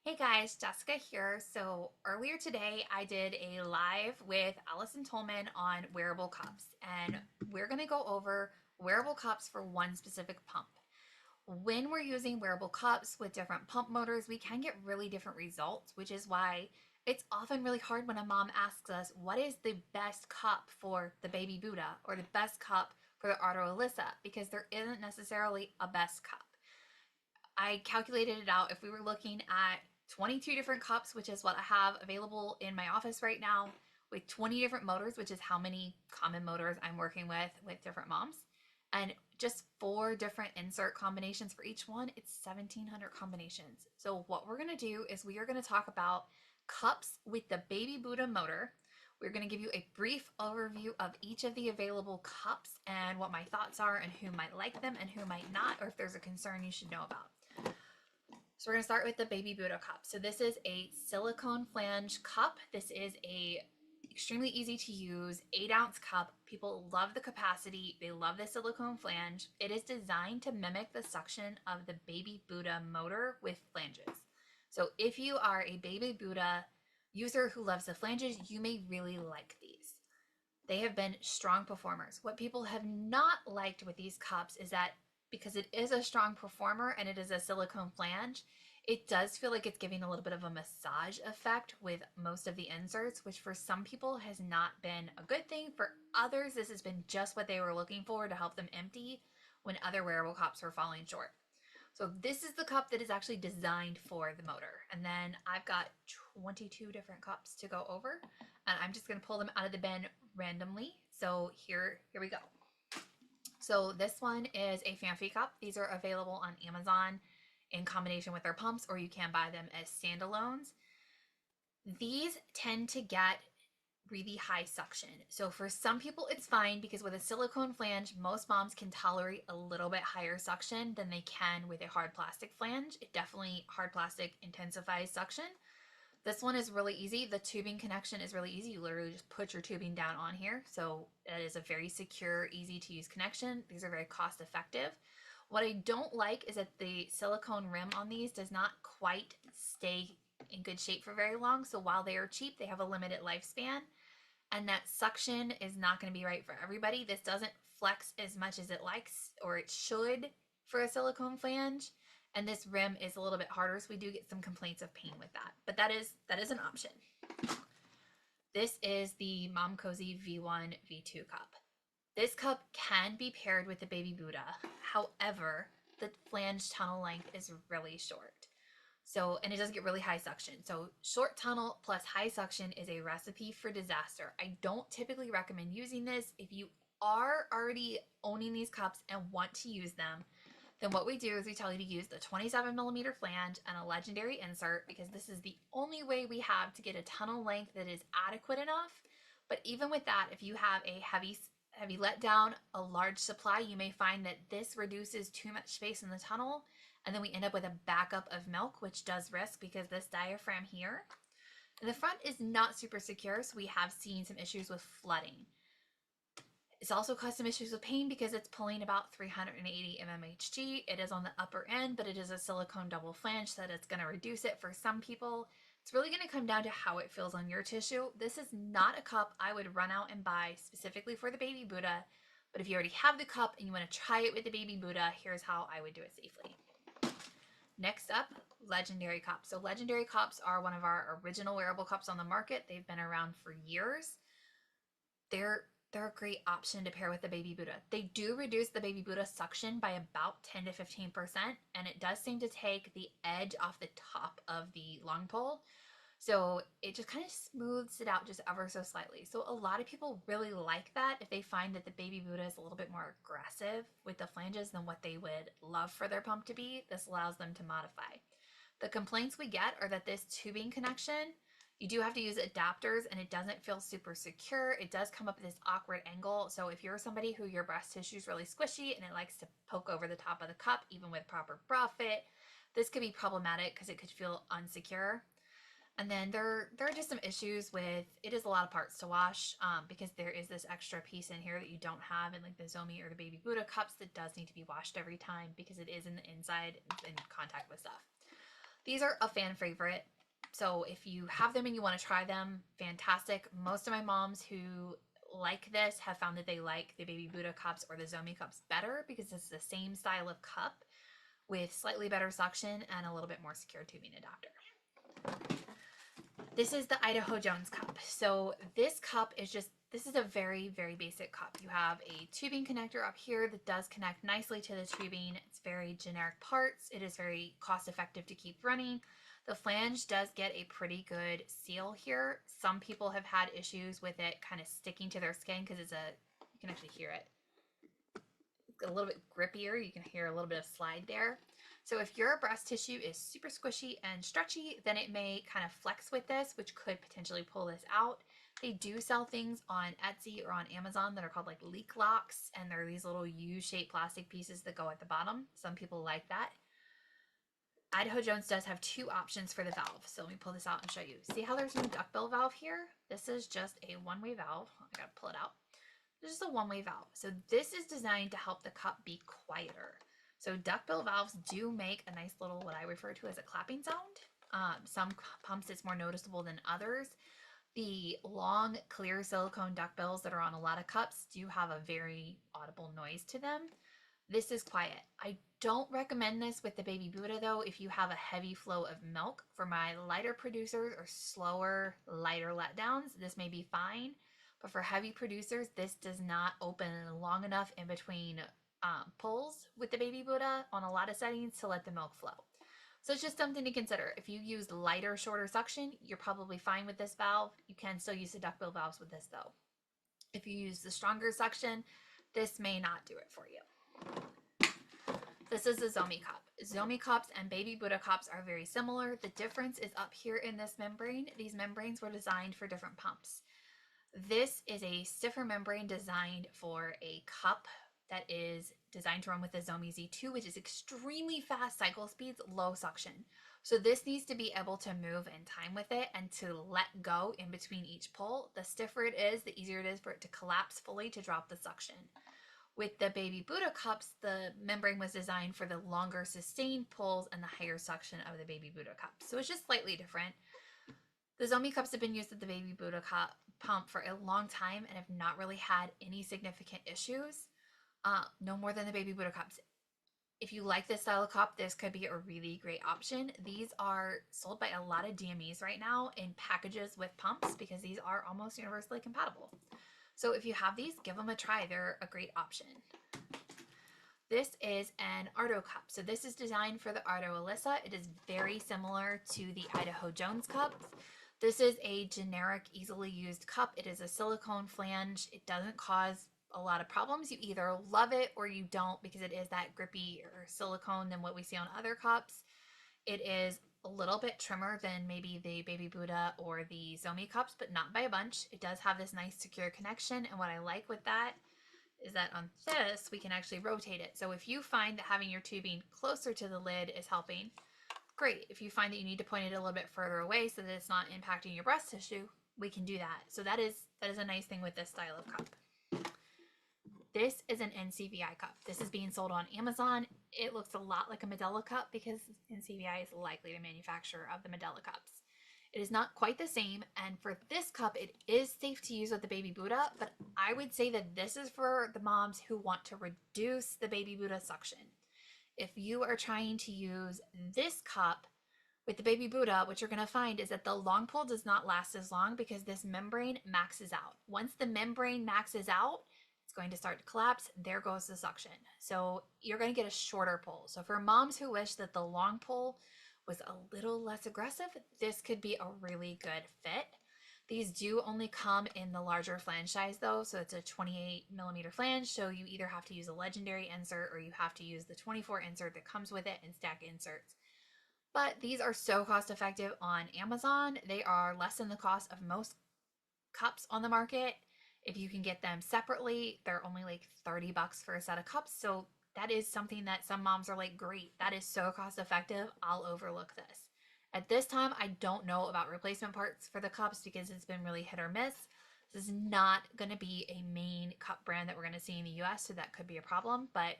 Hey guys, Jessica here. So earlier today I did a live with Allison Tolman on wearable cups, and we're going to go over wearable cups for one specific pump. When we're using wearable cups with different pump motors, we can get really different results, which is why it's often really hard when a mom asks us, what is the best cup for the BabyBuddha or the best cup for the Ardo Alyssa? Because there isn't necessarily a best cup. I calculated it out. If we were looking at 22 different cups, which is what I have available in my office right now, with 20 different motors, which is how many common motors I'm working with different moms, and just 4 different insert combinations for each one, it's 1,700 combinations. So what we're gonna do is we are gonna talk about cups with the BabyBuddha motor. We're going to give you a brief overview of each of the available cups and what my thoughts are and who might like them and who might not, or if there's a concern you should know about. So we're going to start with the BabyBuddha cup. So this is a silicone flange cup. This is a extremely easy to use 8-ounce cup. People love the capacity. They love the silicone flange. It is designed to mimic the suction of the BabyBuddha motor with flanges. So if you are a BabyBuddha user who loves the flanges, you may really like these. They have been strong performers. What people have not liked with these cups is that because it is a strong performer and it is a silicone flange, it does feel like it's giving a little bit of a massage effect with most of the inserts, which for some people has not been a good thing. For others, this has been just what they were looking for to help them empty when other wearable cups were falling short. So this is the cup that is actually designed for the motor. And then I've got 22 different cups to go over, and I'm just gonna pull them out of the bin randomly. So here we go. So this one is a FiE cup. These are available on Amazon in combination with their pumps, or you can buy them as standalones. These tend to get really high suction. So for some people it's fine because with a silicone flange, most moms can tolerate a little bit higher suction than they can with a hard plastic flange. It definitely, hard plastic intensifies suction. This one is really easy. The tubing connection is really easy. You literally just put your tubing down on here. So it is a very secure, easy to use connection. These are very cost effective. What I don't like is that the silicone rim on these does not quite stay in good shape for very long. So while they are cheap, they have a limited lifespan, and that suction is not going to be right for everybody. This doesn't flex as much as it likes or it should for a silicone flange, and this rim is a little bit harder, so we do get some complaints of pain with that, but that is an option. This is the Mom Cozy V1 V2 cup. This cup can be paired with the BabyBuddha. However, the flange tunnel length is really short. So, and it does get really high suction. So short tunnel plus high suction is a recipe for disaster. I don't typically recommend using this. If you are already owning these cups and want to use them, then what we do is we tell you to use the 27mm flange and a legendary insert, because this is the only way we have to get a tunnel length that is adequate enough. But even with that, if you have a heavy letdown, a large supply, you may find that this reduces too much space in the tunnel, and then we end up with a backup of milk, which does risk because this diaphragm here in the front is not super secure, so we have seen some issues with flooding. It's also caused some issues with pain because it's pulling about 380 mmHg. It is on the upper end, but it is a silicone double flange, so that it's going to reduce it for some people. It's really going to come down to how it feels on your tissue. This is not a cup I would run out and buy specifically for the BabyBuddha, but if you already have the cup and you want to try it with the BabyBuddha, here's how I would do it safely. Next up, legendary cups. So legendary cups are one of our original wearable cups on the market. They've been around for years. They're a great option to pair with the BabyBuddha. They do reduce the BabyBuddha suction by about 10 to 15%, and it does seem to take the edge off the top of the long pole. So it just kind of smooths it out just ever so slightly. So a lot of people really like that if they find that the BabyBuddha is a little bit more aggressive with the flanges than what they would love for their pump to be. This allows them to modify. The complaints we get are that this tubing connection, you do have to use adapters and it doesn't feel super secure. It does come up at this awkward angle. So if you're somebody who your breast tissue is really squishy and it likes to poke over the top of the cup, even with proper bra fit, this could be problematic because it could feel unsecure. And then there are just some issues with, it is a lot of parts to wash because there is this extra piece in here that you don't have in like the Zomi or the BabyBuddha cups that does need to be washed every time because it is in the inside in contact with stuff. These are a fan favorite. So if you have them and you want to try them, fantastic. Most of my moms who like this have found that they like the BabyBuddha cups or the Zomi cups better because it's the same style of cup with slightly better suction and a little bit more secure tubing adapter. This is the Idaho Jones cup. So this cup is just, this is a very, very basic cup. You have a tubing connector up here that does connect nicely to the tubing. It's very generic parts. It is very cost effective to keep running. The flange does get a pretty good seal here. Some people have had issues with it kind of sticking to their skin because it's you can actually hear it. It's a little bit grippier. You can hear a little bit of slide there. So if your breast tissue is super squishy and stretchy, then it may kind of flex with this, which could potentially pull this out. They do sell things on Etsy or on Amazon that are called like leak locks, and they're these little U-shaped plastic pieces that go at the bottom. Some people like that. Idaho Jones does have two options for the valve. So let me pull this out and show you. See how there's no duckbill valve here? This is just a one-way valve. I gotta pull it out. This is a one-way valve. So this is designed to help the cup be quieter. So duckbill valves do make a nice little, what I refer to as a clapping sound. Some pumps it's more noticeable than others. The long, clear silicone duckbills that are on a lot of cups do have a very audible noise to them. This is quiet. I don't recommend this with the BabyBuddha though if you have a heavy flow of milk. For my lighter producers or slower, lighter letdowns, this may be fine. But for heavy producers, this does not open long enough in between pulls with the BabyBuddha on a lot of settings to let the milk flow. So it's just something to consider. If you use lighter, shorter suction, you're probably fine with this valve. You can still use the duckbill valves with this though. If you use the stronger suction, this may not do it for you. This is the Zomi Cup. Zomi Cups and BabyBuddha cups are very similar. The difference is up here in this membrane. These membranes were designed for different pumps. This is a stiffer membrane designed for a cup that is designed to run with the Zomi Z2, which is extremely fast cycle speeds, low suction. So this needs to be able to move in time with it and to let go in between each pull. The stiffer it is, the easier it is for it to collapse fully to drop the suction. With the BabyBuddha cups, the membrane was designed for the longer sustained pulls and the higher suction of the BabyBuddha cups. So it's just slightly different. The Zomi cups have been used at the BabyBuddha cup pump for a long time and have not really had any significant issues. No more than the BabyBuddha cups. If you like this style of cup, this could be a really great option. These are sold by a lot of DMEs right now in packages with pumps because these are almost universally compatible. So if you have these, give them a try. They're a great option. This is an Ardo Cup. So this is designed for the Ardo Alyssa. It is very similar to the Idaho Jones cups. This is a generic, easily used cup. It is a silicone flange. It doesn't cause a lot of problems. You either love it or you don't because it is that grippy or silicone than what we see on other cups. It is a little bit trimmer than maybe the BabyBuddha or the Zomi cups, but not by a bunch. It does have this nice secure connection, and what I like with that is that on this we can actually rotate it. So if you find that having your tubing closer to the lid is helping, great. If you find that you need to point it a little bit further away so that it's not impacting your breast tissue, we can do that. So that is a nice thing with this style of cup. This is an NCVI cup. This is being sold on Amazon. It looks a lot like a Mandela Cup because NCVI is likely the manufacturer of the Mandela Cups. It is not quite the same, and for this cup, it is safe to use with the BabyBuddha, but I would say that this is for the moms who want to reduce the BabyBuddha suction. If you are trying to use this cup with the BabyBuddha, what you're going to find is that the long pull does not last as long because this membrane maxes out. Once the membrane maxes out, it's going to start to collapse. There goes the suction. So you're going to get a shorter pull. So for moms who wish that the long pull was a little less aggressive, this could be a really good fit. These do only come in the larger flange size though. So it's a 28mm flange. So you either have to use a legendary insert or you have to use the 24 insert that comes with it and stack inserts. But these are so cost effective on Amazon. They are less than the cost of most cups on the market. If you can get them separately, they're only like $30 for a set of cups. So that is something that some moms are like, great, that is so cost effective. I'll overlook this. At this time, I don't know about replacement parts for the cups because it's been really hit or miss. This is not going to be a main cup brand that we're going to see in the US, so that could be a problem. But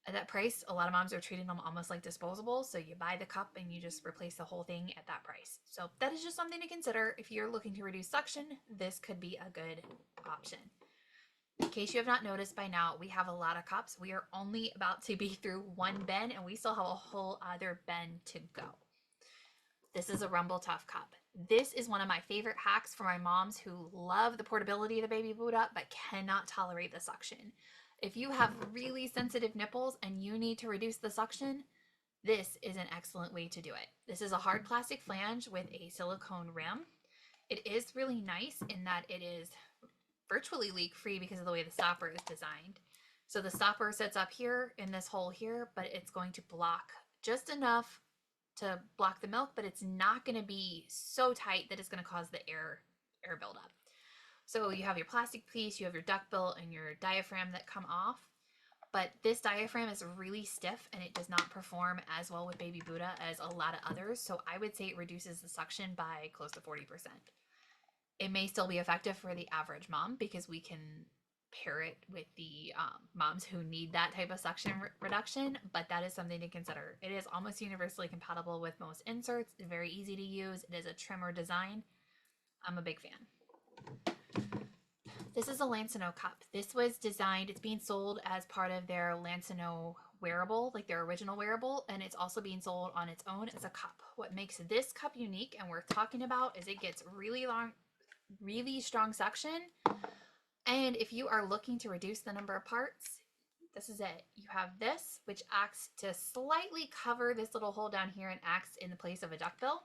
At that price, a lot of moms are treating them almost like disposable. So you buy the cup and you just replace the whole thing at that price. So that is just something to consider. If you're looking to reduce suction, this could be a good option. In case you have not noticed by now, we have a lot of cups. We are only about to be through one bin and we still have a whole other bin to go. This is a Rumble Tough cup. This is one of my favorite hacks for my moms who love the portability of the BabyBuddha but cannot tolerate the suction. If you have really sensitive nipples and you need to reduce the suction, this is an excellent way to do it. This is a hard plastic flange with a silicone rim. It is really nice in that it is virtually leak-free because of the way the stopper is designed. So the stopper sits up here in this hole here, but it's going to block just enough to block the milk, but it's not going to be so tight that it's going to cause the air buildup. So you have your plastic piece, you have your duckbill and your diaphragm that come off, but this diaphragm is really stiff and it does not perform as well with BabyBuddha as a lot of others. So I would say it reduces the suction by close to 40%. It may still be effective for the average mom because we can pair it with the moms who need that type of suction reduction, but that is something to consider. It is almost universally compatible with most inserts. It's very easy to use. It is a trimmer design. I'm a big fan. This is a Lano cup. This was designed, it's being sold as part of their Lano wearable, like their original wearable, and it's also being sold on its own as a cup. What makes this cup unique and worth talking about is it gets really long, really strong suction. And if you are looking to reduce the number of parts, this is it. You have this, which acts to slightly cover this little hole down here and acts in the place of a duckbill.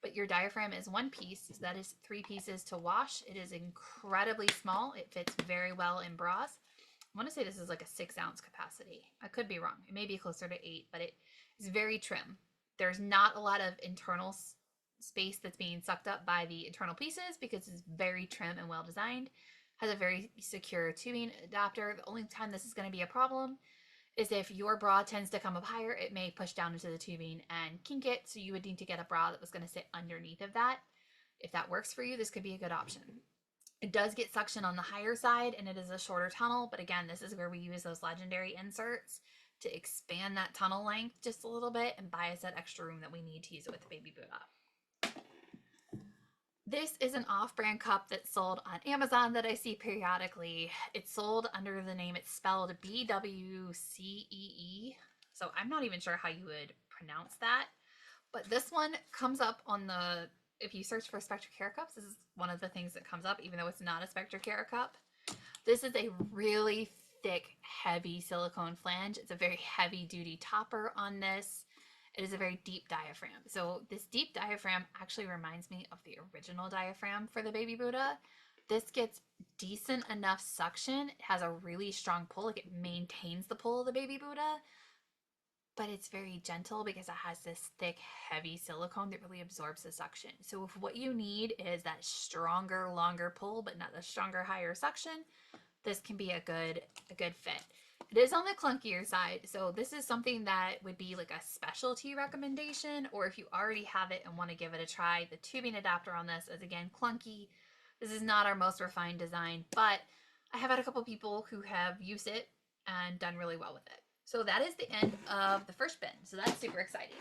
But your diaphragm is one piece, so that is 3 pieces to wash. It is incredibly small. It fits very well in bras. I want to say this is like a 6-ounce capacity. I could be wrong. It may be closer to 8, but it is very trim. There's not a lot of internal space that's being sucked up by the internal pieces because it's very trim and well designed. Has a very secure tubing adapter. The only time this is going to be a problem is if your bra tends to come up higher, it may push down into the tubing and kink it. So you would need to get a bra that was going to sit underneath of that. If that works for you, this could be a good option. It does get suction on the higher side and it is a shorter tunnel. But again, this is where we use those legendary inserts to expand that tunnel length just a little bit and buy us that extra room that we need to use it with the BabyBuddha. This is an off-brand cup that's sold on Amazon that I see periodically. It's sold under the name, it's spelled BWCE. So I'm not even sure how you would pronounce that. But this one comes up on the, if you search for Spectra Care cups, this is one of the things that comes up, even though it's not a Spectra Care cup. This is a really thick, heavy silicone flange. It's a very heavy-duty topper on this. It is a very deep diaphragm. So this deep diaphragm actually reminds me of the original diaphragm for the BabyBuddha. This gets decent enough suction. It has a really strong pull. Like it maintains the pull of the BabyBuddha, but it's very gentle because it has this thick, heavy silicone that really absorbs the suction. So if what you need is that stronger, longer pull, but not the stronger, higher suction, this can be a good fit. It is on the clunkier side, so this is something that would be like a specialty recommendation, or if you already have it and want to give it a try. The tubing adapter on this is, again, clunky. This is not our most refined design, but I have had a couple people who have used it and done really well with it. So that is the end of the first bin, so that's super exciting.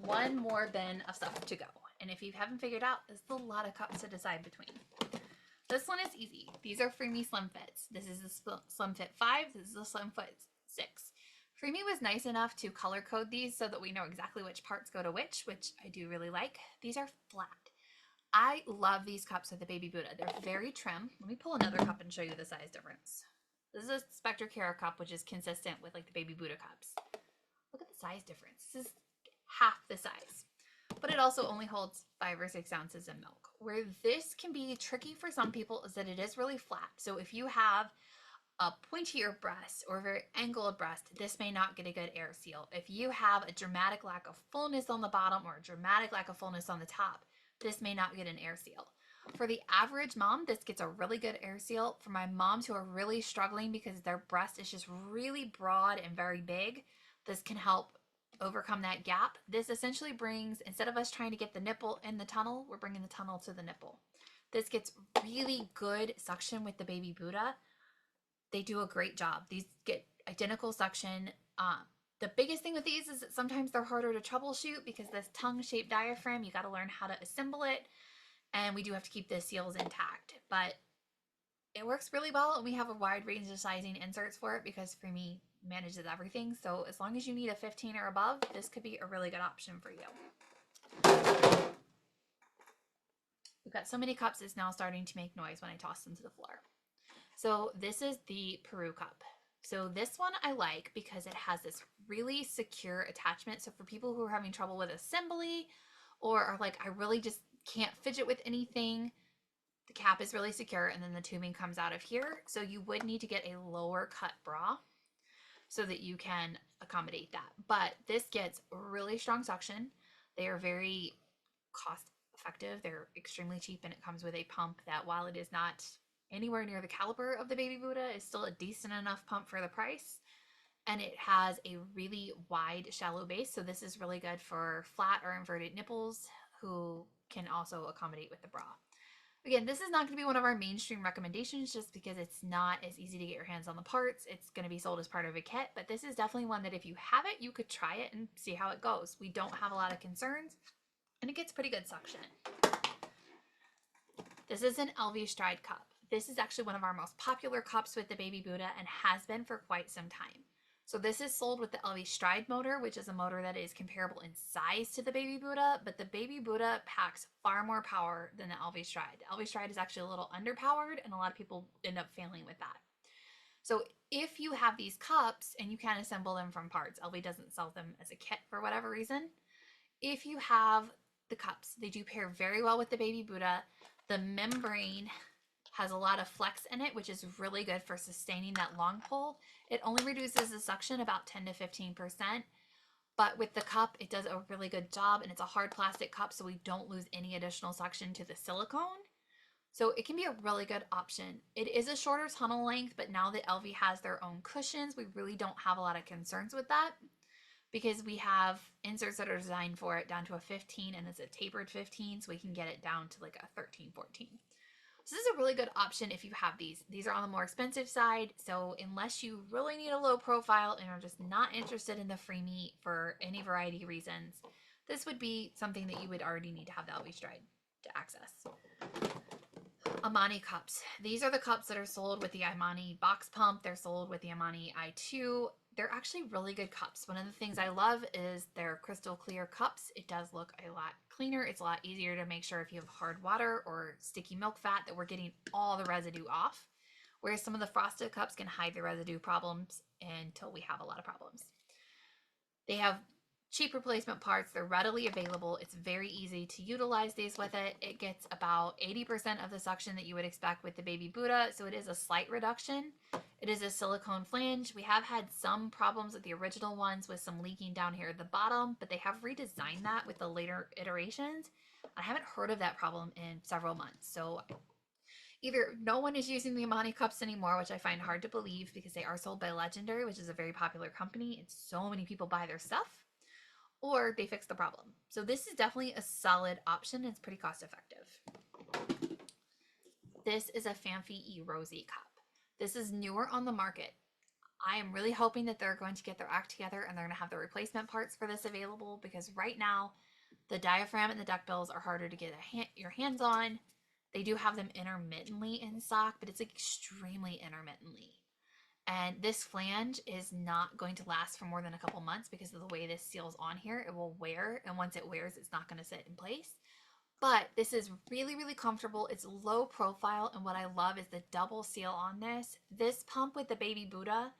One more bin of stuff to go, and if you haven't figured out, there's a lot of cups to decide between. This one is easy. These are FreeMe Slim Fits. This is the Slim Fit 5. This is the Slim Fit 6. FreeMe was nice enough to color code these so that we know exactly which parts go to which I do really like. These are flat. I love these cups with the BabyBuddha. They're very trim. Let me pull another cup and show you the size difference. This is a Spectra Care cup, which is consistent with like the BabyBuddha cups. Look at the size difference. This is half the size. But it also only holds 5 or 6 ounces of milk. Where this can be tricky for some people is that it is really flat. So if you have a pointier breast or a very angled breast, this may not get a good air seal. If you have a dramatic lack of fullness on the bottom or a dramatic lack of fullness on the top, this may not get an air seal. For the average mom, this gets a really good air seal. For my moms who are really struggling because their breast is just really broad and very big, this can help overcome that gap. This essentially brings, instead of us trying to get the nipple in the tunnel, we're bringing the tunnel to the nipple. This gets really good suction with the BabyBuddha. They do a great job. These get identical suction. The biggest thing with these is that sometimes they're harder to troubleshoot because this tongue-shaped diaphragm, you got to learn how to assemble it, and we do have to keep the seals intact. But it works really well, and we have a wide range of sizing inserts for it because FreeMe manages everything. So as long as you need a 15 or above, this could be a really good option for you. We've got so many cups, it's now starting to make noise when I toss them to the floor. So this is the Peru Cup. So this one I like because it has this really secure attachment. So for people who are having trouble with assembly or are like, I really just can't fidget with anything, the cap is really secure and then the tubing comes out of here. So you would need to get a lower cut bra so that you can accommodate that. But this gets really strong suction. They are very cost effective. They're extremely cheap, and it comes with a pump that, while it is not anywhere near the caliber of the BabyBuddha, is still a decent enough pump for the price. And it has a really wide, shallow base. So this is really good for flat or inverted nipples who can also accommodate with the bra. Again, this is not going to be one of our mainstream recommendations just because it's not as easy to get your hands on the parts. It's going to be sold as part of a kit, but this is definitely one that if you have it, you could try it and see how it goes. We don't have a lot of concerns, and it gets pretty good suction. This is an LV Stride cup. This is actually one of our most popular cups with the BabyBuddha and has been for quite some time. So this is sold with the LV Stride motor, which is a motor that is comparable in size to the BabyBuddha, but the BabyBuddha packs far more power than the LV Stride. The LV Stride is actually a little underpowered, and a lot of people end up failing with that. So if you have these cups and you can assemble them from parts, LV doesn't sell them as a kit for whatever reason. If you have the cups, they do pair very well with the BabyBuddha. The membrane has a lot of flex in it, which is really good for sustaining that long pull. It only reduces the suction about 10 to 15%, but with the cup, it does a really good job, and it's a hard plastic cup, so we don't lose any additional suction to the silicone. So it can be a really good option. It is a shorter tunnel length, but now that LV has their own cushions, we really don't have a lot of concerns with that because we have inserts that are designed for it down to a 15, and it's a tapered 15, so we can get it down to like a 13, 14. So this is a really good option if you have these. These are on the more expensive side, so unless you really need a low profile and are just not interested in the FreeMe for any variety of reasons, this would be something that you would already need to have the LV Stride to access. Amani Cups. These are the cups that are sold with the Amani box pump. They're sold with the Amani i2. They're actually really good cups. One of the things I love is their crystal clear cups. It does look a lot cleaner. It's a lot easier to make sure if you have hard water or sticky milk fat that we're getting all the residue off. Whereas some of the frosted cups can hide the residue problems until we have a lot of problems. They have cheap replacement parts. They're readily available. It's very easy to utilize these with it. It gets about 80% of the suction that you would expect with the BabyBuddha, so it is a slight reduction. It is a silicone flange. We have had some problems with the original ones with some leaking down here at the bottom, but they have redesigned that with the later iterations. I haven't heard of that problem in several months. So either no one is using the Amani cups anymore, which I find hard to believe because they are sold by Legendary, which is a very popular company, and so many people buy their stuff, or they fix the problem. So this is definitely a solid option. It's pretty cost effective. This is a FiE Rosy cup. This is newer on the market. I am really hoping that they're going to get their act together and they're going to have the replacement parts for this available, because right now the diaphragm and the duckbills are harder to get your hands on. They do have them intermittently in stock, but it's like extremely intermittently. And this flange is not going to last for more than a couple months because of the way this seals on here. It will wear, and once it wears, it's not going to sit in place. But this is really, really comfortable. It's low profile, and what I love is the double seal on this. This pump with the BabyBuddha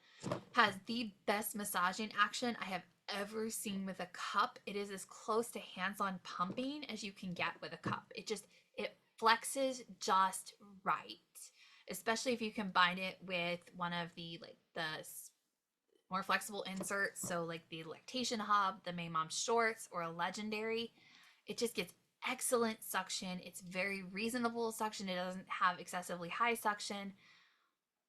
has the best massaging action I have ever seen with a cup. It is as close to hands-on pumping as you can get with a cup. It flexes just right, especially if you combine it with one of the more flexible inserts, so like the lactation hub, the May Mom shorts, or a Legendary. It just gets excellent suction. It's very reasonable suction. It doesn't have excessively high suction.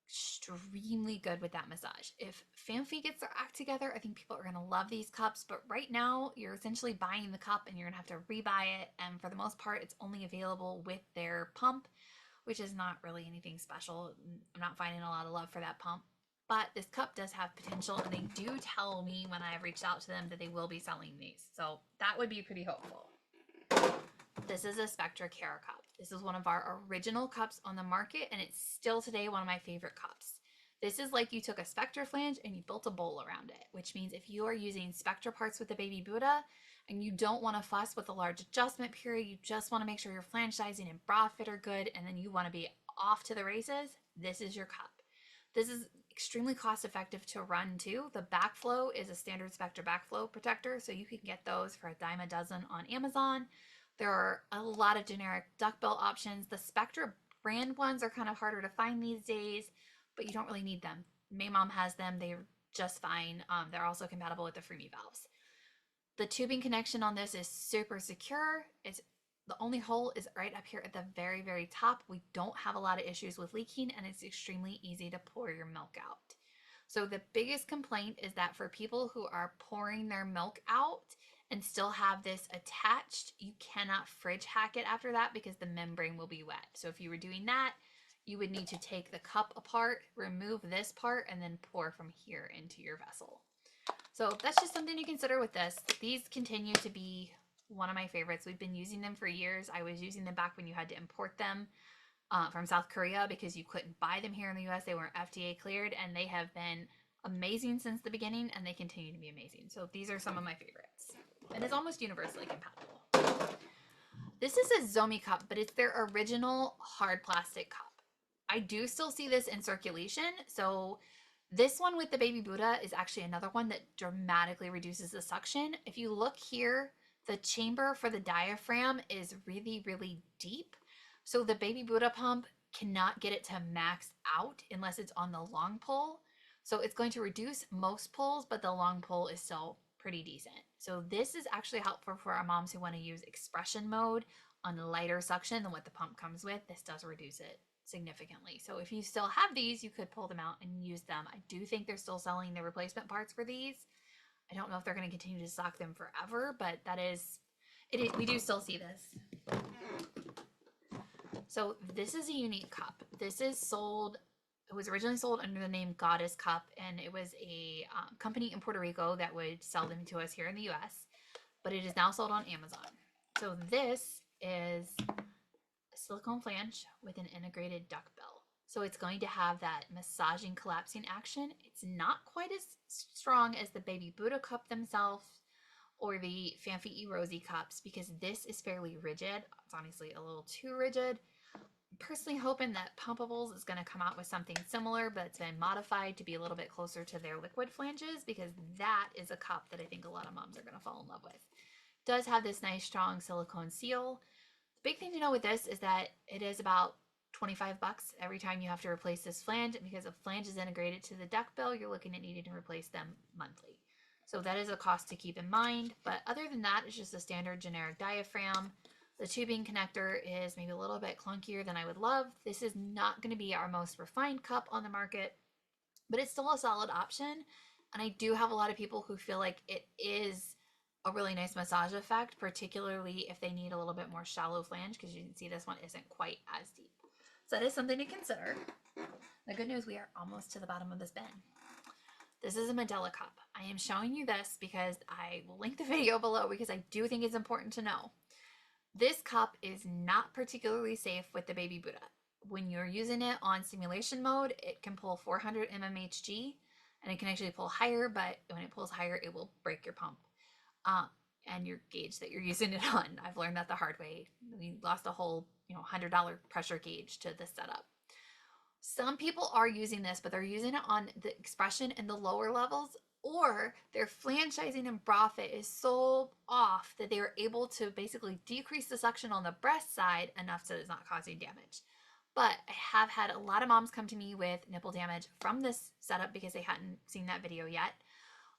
Extremely good with that massage. If FiE gets their act together, I think people are going to love these cups, but right now you're essentially buying the cup and you're going to have to rebuy it, and for the most part it's only available with their pump, which is not really anything special. I'm not finding a lot of love for that pump. but this cup does have potential, and they do tell me when I have reached out to them that they will be selling these. So that would be pretty hopeful. This is a Spectra Care cup. This is one of our original cups on the market, and it's still today one of my favorite cups. This is like you took a Spectra flange and you built a bowl around it, which means if you are using Spectra parts with the BabyBuddha and you don't want to fuss with a large adjustment period, you just want to make sure your flange sizing and bra fit are good, and then you want to be off to the races, this is your cup. This is extremely cost effective to run too. The backflow is a standard Spectra backflow protector, so you can get those for a dime a dozen on Amazon. There are a lot of generic duckbill options. The Spectra brand ones are kind of harder to find these days, but you don't really need them. My mom has them. They're just fine. They're also compatible with the FreeMe valves. The tubing connection on this is super secure. The only hole is right up here at the very, very top. We don't have a lot of issues with leaking, and it's extremely easy to pour your milk out. So the biggest complaint is that for people who are pouring their milk out and still have this attached, you cannot fridge hack it after that because the membrane will be wet. So if you were doing that, you would need to take the cup apart, remove this part, and then pour from here into your vessel. So that's just something to consider with this. These continue to be one of my favorites. We've been using them for years. I was using them back when you had to import them from South Korea because you couldn't buy them here in the US. They weren't FDA cleared, and they have been amazing since the beginning, and they continue to be amazing. So these are some of my favorites. And it's almost universally compatible. This is a Zomi cup, but it's their original hard plastic cup. I do still see this in circulation. So this one with the BabyBuddha is actually another one that dramatically reduces the suction. If you look here, the chamber for the diaphragm is really, really deep. So the BabyBuddha pump cannot get it to max out unless it's on the long pull. So it's going to reduce most pulls, but the long pull is still pretty decent. So this is actually helpful for our moms who want to use expression mode on lighter suction than what the pump comes with. This does reduce it significantly. So if you still have these, you could pull them out and use them. I do think they're still selling the replacement parts for these. I don't know if they're going to continue to stock them forever, but that is, we do still see this. So this is a unique cup. This is sold, it was originally sold under the name Goddess Cup, and it was a company in Puerto Rico that would sell them to us here in the US, but it is now sold on Amazon. So this is a silicone flange with an integrated duckbill. So it's going to have that massaging collapsing action. It's not quite as strong as the BabyBuddha cup themselves or the FiE Rosy cups because this is fairly rigid. It's honestly a little too rigid. I'm personally hoping that Pumpables is going to come out with something similar, but it's been modified to be a little bit closer to their liquid flanges because that is a cup that I think a lot of moms are going to fall in love with. It does have this nice strong silicone seal. The big thing to know with this is that it is about $25 every time you have to replace this flange, and because a flange is integrated to the duckbill, you're looking at needing to replace them monthly. So that is a cost to keep in mind, but other than that, it's just a standard generic diaphragm. The tubing connector is maybe a little bit clunkier than I would love. This is not going to be our most refined cup on the market, but it's still a solid option. And I do have a lot of people who feel like it is a really nice massage effect, particularly if they need a little bit more shallow flange, because you can see this one isn't quite as deep. So that is something to consider. The good news, we are almost to the bottom of this bin. This is a Mandela Cup. I am showing you this because I will link the video below because I do think it's important to know. This cup is not particularly safe with the BabyBuddha. When you're using it on simulation mode, it can pull 400 mmHg, and it can actually pull higher, but when it pulls higher, it will break your pump and your gauge that you're using it on. I've learned that the hard way. We lost a whole $100 pressure gauge to this setup. Some people are using this, but they're using it on the expression in the lower levels, or their flange sizing and bra fit is so off that they are able to basically decrease the suction on the breast side enough so it's not causing damage. But I have had a lot of moms come to me with nipple damage from this setup because they hadn't seen that video yet,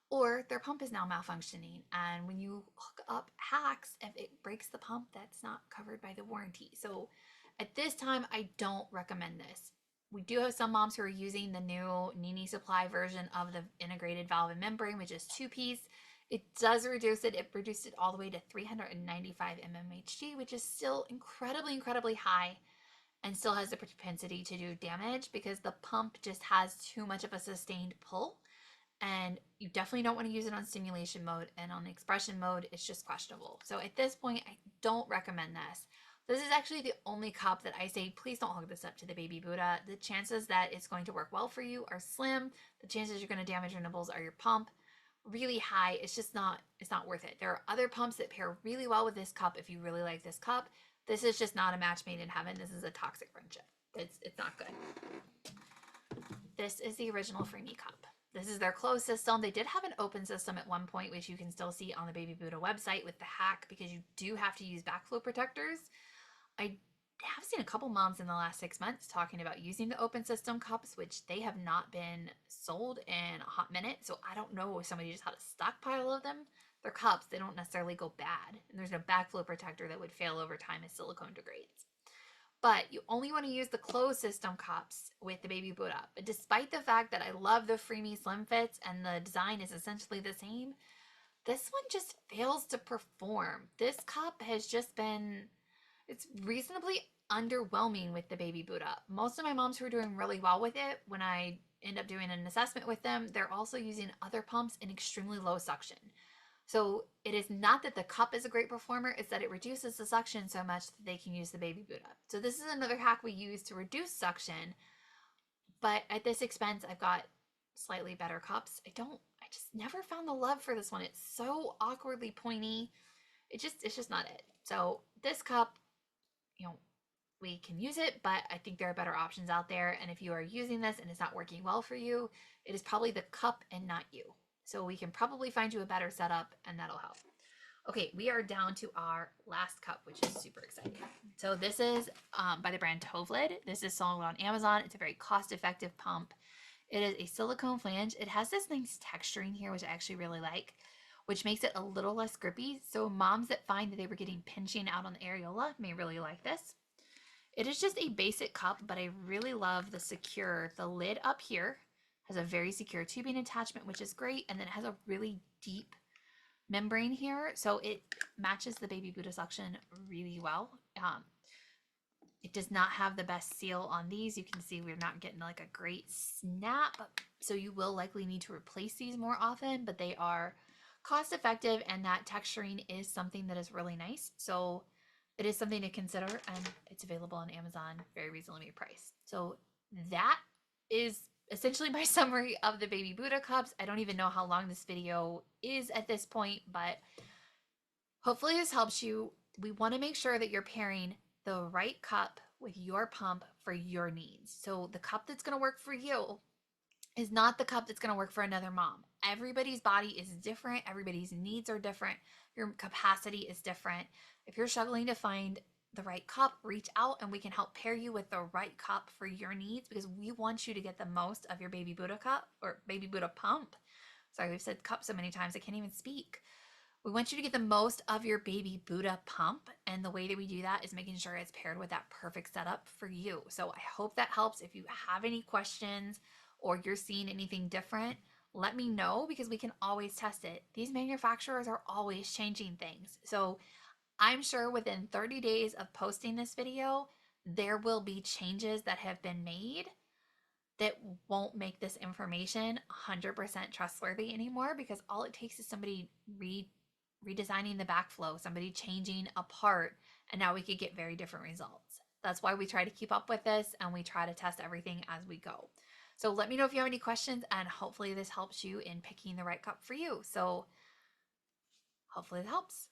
or their pump is now malfunctioning. And when you hook up hacks, if it breaks the pump, that's not covered by the warranty. So at this time, I don't recommend this. We do have some moms who are using the new Nini Supply version of the integrated valve and membrane, which is 2-piece. It does reduce it. It reduced it all the way to 395 mmHg, which is still incredibly, incredibly high. and still has the propensity to do damage because the pump just has too much of a sustained pull. And you definitely don't want to use it on stimulation mode, and on expression mode, it's just questionable. So at this point, I don't recommend this. This is actually the only cup that I say, please don't hook this up to the BabyBuddha. The chances that it's going to work well for you are slim. The chances you're going to damage your nipples or your pump really high. It's just not, it's not worth it. There are other pumps that pair really well with this cup if you really like this cup. This is just not a match made in heaven. This is a toxic friendship. It's not good. This is the original FreeMe Cup. This is their closed system. They did have an open system at one point, which you can still see on the BabyBuddha website with the hack, because you do have to use backflow protectors. I have seen a couple moms in the last 6 months talking about using the open system cups, which they have not been sold in a hot minute. So I don't know if somebody just had a stockpile of them. They're cups. They don't necessarily go bad. And there's no backflow protector that would fail over time as silicone degrades. But you only want to use the closed system cups with the BabyBuddha. But despite the fact that I love the FreeMe Slim Fits and the design is essentially the same, this one just fails to perform. This cup has just been, it's reasonably underwhelming with the BabyBuddha. Most of my moms who are doing really well with it, when I end up doing an assessment with them, they're also using other pumps in extremely low suction. So it is not that the cup is a great performer, it's that it reduces the suction so much that they can use the BabyBuddha. So this is another hack we use to reduce suction, but at this expense, I've got slightly better cups. I just never found the love for this one. It's so awkwardly pointy. It's just not it. So this cup, you know, we can use it, but I think there are better options out there. And if you are using this and it's not working well for you, it is probably the cup and not you. So we can probably find you a better setup, and that'll help. Okay, we are down to our last cup, which is super exciting. So this is by the brand Toid. This is sold on Amazon. It's a very cost-effective pump. It is a silicone flange. It has this nice texturing here, which I actually really like, which makes it a little less grippy. So moms that find that they were getting pinching out on the areola may really like this. It is just a basic cup, but I really love the lid up here has a very secure tubing attachment, which is great. And then it has a really deep membrane here. So it matches the BabyBuddha suction really well. It does not have the best seal on these. You can see we're not getting like a great snap. So you will likely need to replace these more often, but they are cost effective, and that texturing is something that is really nice. So it is something to consider, and it's available on Amazon, very reasonably priced. So that is essentially my summary of the BabyBuddha cups. I don't even know how long this video is at this point, but hopefully this helps you. We want to make sure that you're pairing the right cup with your pump for your needs. So the cup that's going to work for you is not the cup that's going to work for another mom. Everybody's body is different. Everybody's needs are different. Your capacity is different. If you're struggling to find the right cup, reach out and we can help pair you with the right cup for your needs, because we want you to get the most of your BabyBuddha cup or BabyBuddha pump. Sorry, we've said cup so many times I can't even speak. We want you to get the most of your BabyBuddha pump, and the way that we do that is making sure it's paired with that perfect setup for you. So I hope that helps. If you have any questions or you're seeing anything different, let me know, because we can always test it. These manufacturers are always changing things. So I'm sure within 30 days of posting this video, there will be changes that have been made that won't make this information 100% trustworthy anymore, because all it takes is somebody redesigning the backflow, somebody changing a part, and now we could get very different results. That's why we try to keep up with this, and we try to test everything as we go. So let me know if you have any questions, and hopefully this helps you in picking the right cup for you. So hopefully it helps.